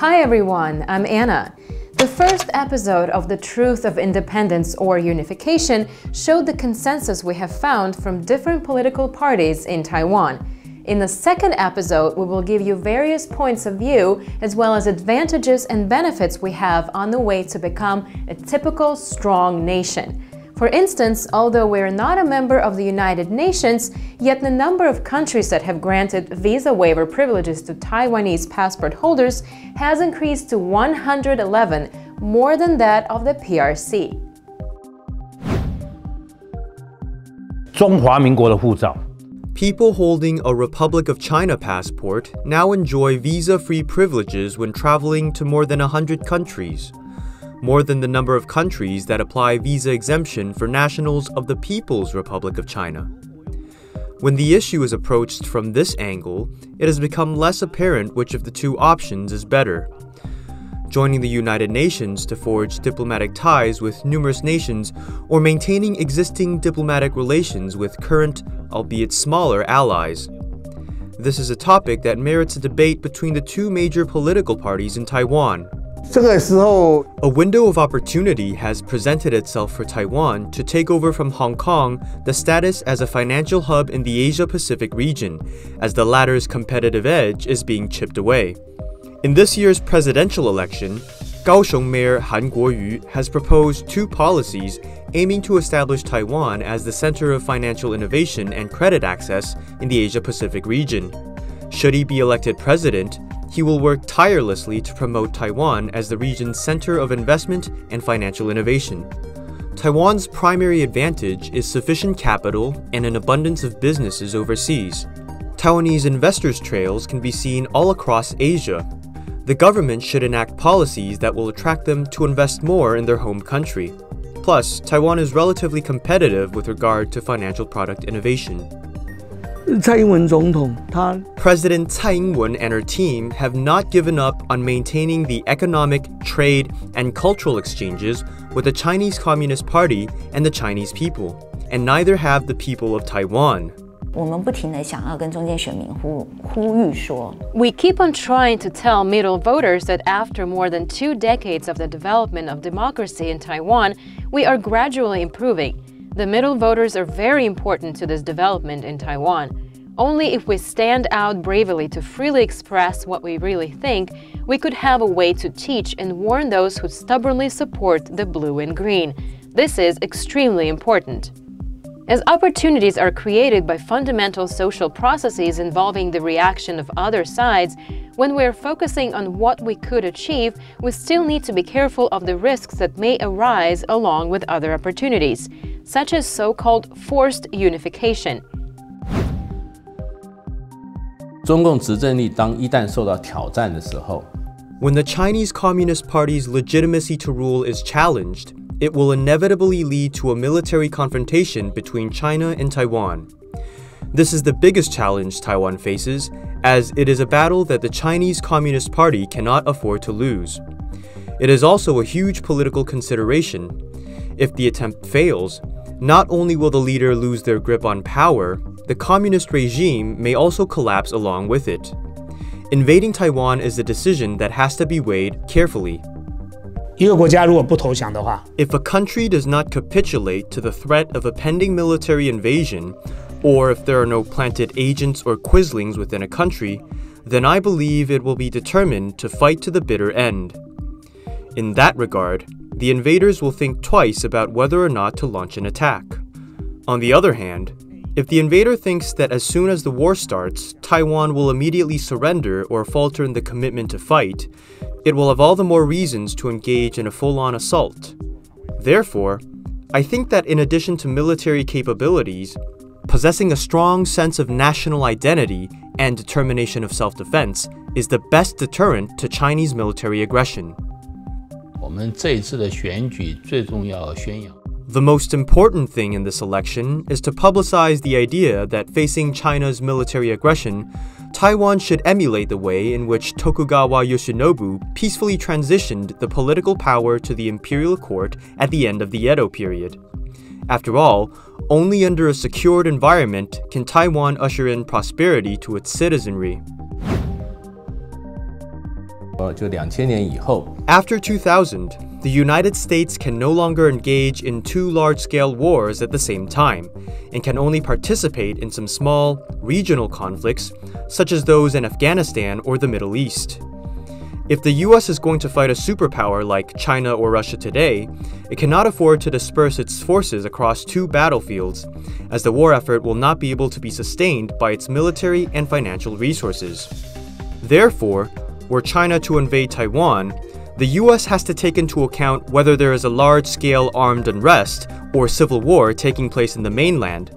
Hi everyone, I'm Anna. The first episode of The Truth of Independence or Unification showed the consensus we have found from different political parties in Taiwan. In the second episode, we will give you various points of view as well as advantages and benefits we have on the way to become a typical strong nation. For instance, although we're not a member of the United Nations, yet the number of countries that have granted visa waiver privileges to Taiwanese passport holders has increased to 111, more than that of the PRC. 中华民国的护照 People holding a Republic of China passport now enjoy visa-free privileges when traveling to more than 100 countries. More than the number of countries that apply visa exemption for nationals of the People's Republic of China. When the issue is approached from this angle, it has become less apparent which of the two options is better. Joining the United Nations to forge diplomatic ties with numerous nations or maintaining existing diplomatic relations with current, albeit smaller, allies. This is a topic that merits a debate between the two major political parties in Taiwan. A window of opportunity has presented itself for Taiwan to take over from Hong Kong the status as a financial hub in the Asia-Pacific region, as the latter's competitive edge is being chipped away. In this year's presidential election, Kaohsiung Mayor Han Kuo-yu has proposed two policies aiming to establish Taiwan as the center of financial innovation and credit access in the Asia-Pacific region. Should he be elected president, he will work tirelessly to promote Taiwan as the region's center of investment and financial innovation. Taiwan's primary advantage is sufficient capital and an abundance of businesses overseas. Taiwanese investors' trails can be seen all across Asia. The government should enact policies that will attract them to invest more in their home country. Plus, Taiwan is relatively competitive with regard to financial product innovation. President Tsai Ing-wen and her team have not given up on maintaining the economic, trade, and cultural exchanges with the Chinese Communist Party and the Chinese people, and neither have the people of Taiwan. We keep on trying to tell middle voters that after more than 2 decades of the development of democracy in Taiwan, we are gradually improving. The middle voters are very important to this development in Taiwan. Only if we stand out bravely to freely express what we really think, we could have a way to teach and warn those who stubbornly support the blue and green. This is extremely important. As opportunities are created by fundamental social processes involving the reaction of other sides, when we are focusing on what we could achieve, we still need to be careful of the risks that may arise along with other opportunities, such as so-called forced unification. 中共执政力当一旦受到挑战的时候 When the Chinese Communist Party's legitimacy to rule is challenged, it will inevitably lead to a military confrontation between China and Taiwan. This is the biggest challenge Taiwan faces, as it is a battle that the Chinese Communist Party cannot afford to lose. It is also a huge political consideration. If the attempt fails, not only will the leader lose their grip on power, the communist regime may also collapse along with it. Invading Taiwan is a decision that has to be weighed carefully. If a country does not capitulate to the threat of a pending military invasion, or if there are no planted agents or quislings within a country, then I believe it will be determined to fight to the bitter end. In that regard, the invaders will think twice about whether or not to launch an attack. On the other hand, if the invader thinks that as soon as the war starts, Taiwan will immediately surrender or falter in the commitment to fight, it will have all the more reasons to engage in a full-on assault. Therefore, I think that in addition to military capabilities, possessing a strong sense of national identity and determination of self-defense is the best deterrent to Chinese military aggression. 我们这一次的选举最重要的宣扬 The most important thing in this election is to publicize the idea that facing China's military aggression, Taiwan should emulate the way in which Tokugawa Yoshinobu peacefully transitioned the political power to the imperial court at the end of the Edo period. After all, only under a secured environment can Taiwan usher in prosperity to its citizenry. 就2000年以后 After 2000, the United States can no longer engage in two large-scale wars at the same time, and can only participate in some small, regional conflicts, such as those in Afghanistan or the Middle East. If the US is going to fight a superpower like China or Russia today, it cannot afford to disperse its forces across two battlefields, as the war effort will not be able to be sustained by its military and financial resources. Therefore, were China to invade Taiwan, the US has to take into account whether there is a large-scale armed unrest or civil war taking place in the mainland.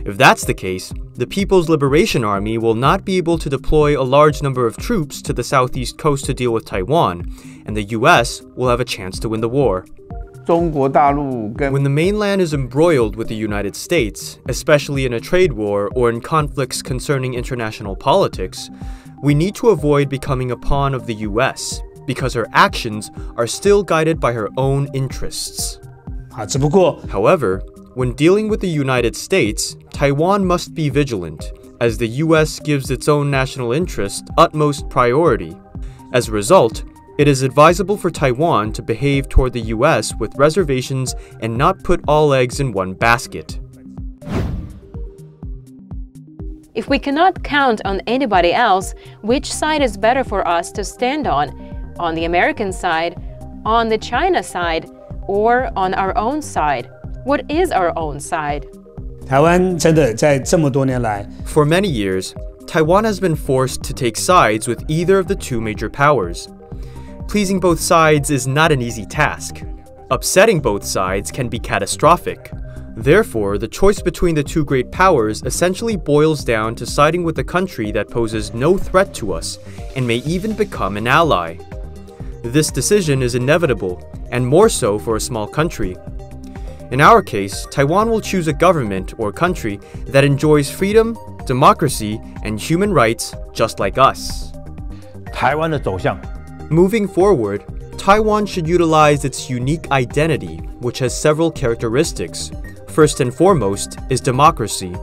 If that's the case, the People's Liberation Army will not be able to deploy a large number of troops to the southeast coast to deal with Taiwan, and the US will have a chance to win the war. When the mainland is embroiled with the United States, especially in a trade war or in conflicts concerning international politics, we need to avoid becoming a pawn of the US, because her actions are still guided by her own interests. However, when dealing with the United States, Taiwan must be vigilant, as the US gives its own national interest utmost priority. As a result, it is advisable for Taiwan to behave toward the US with reservations and not put all eggs in one basket. If we cannot count on anybody else, which side is better for us to stand on? On the American side, on the China side, or on our own side? What is our own side? For many years, Taiwan has been forced to take sides with either of the two major powers. Pleasing both sides is not an easy task. Upsetting both sides can be catastrophic. Therefore, the choice between the two great powers essentially boils down to siding with a country that poses no threat to us and may even become an ally. This decision is inevitable, and more so for a small country. In our case, Taiwan will choose a government or country that enjoys freedom, democracy, and human rights just like us. Moving forward, Taiwan should utilize its unique identity, which has several characteristics. First and foremost is democracy.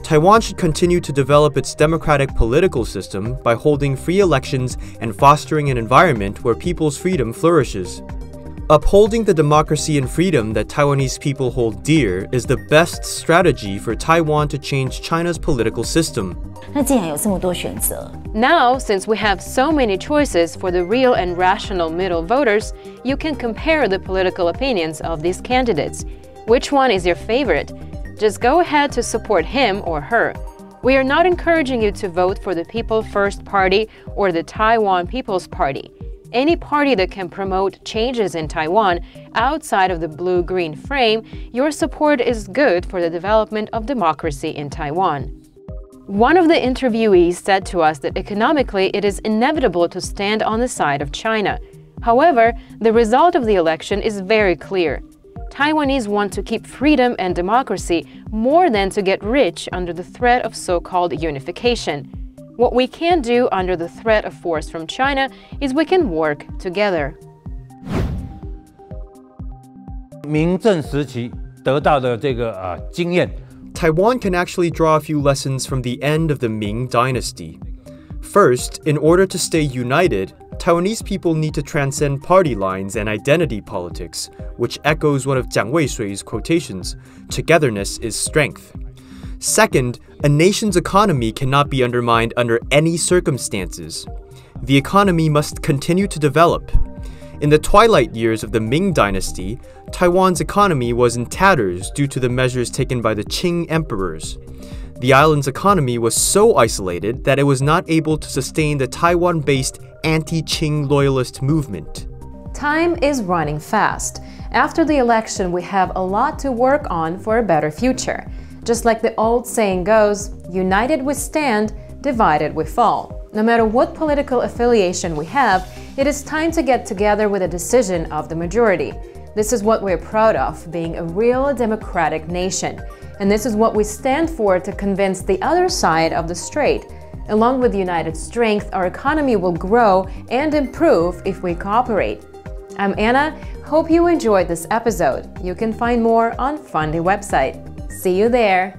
Taiwan should continue to develop its democratic political system by holding free elections and fostering an environment where people's freedom flourishes. Upholding the democracy and freedom that Taiwanese people hold dear is the best strategy for Taiwan to change China's political system. Now, since we have so many choices for the real and rational middle voters, you can compare the political opinions of these candidates. Which one is your favorite? Just go ahead to support him or her. We are not encouraging you to vote for the People First Party or the Taiwan People's Party. Any party that can promote changes in Taiwan outside of the blue-green frame, your support is good for the development of democracy in Taiwan. One of the interviewees said to us that economically it is inevitable to stand on the side of China. However, the result of the election is very clear. Taiwanese want to keep freedom and democracy more than to get rich under the threat of so-called unification. What we can do under the threat of force from China is we can work together. Taiwan can actually draw a few lessons from the end of the Ming Dynasty. First, in order to stay united, Taiwanese people need to transcend party lines and identity politics, which echoes one of Jiang Weishui's quotations, "Togetherness is strength." Second, a nation's economy cannot be undermined under any circumstances. The economy must continue to develop. In the twilight years of the Ming Dynasty, Taiwan's economy was in tatters due to the measures taken by the Qing emperors. The island's economy was so isolated that it was not able to sustain the Taiwan-based anti-Qing loyalist movement. Time is running fast. After the election, we have a lot to work on for a better future. Just like the old saying goes, united we stand, divided we fall. No matter what political affiliation we have, it is time to get together with a decision of the majority. This is what we're proud of, being a real democratic nation. And this is what we stand for to convince the other side of the strait. Along with united strength, our economy will grow and improve if we cooperate. I'm Anna. Hope you enjoyed this episode. You can find more on Fundy website. See you there!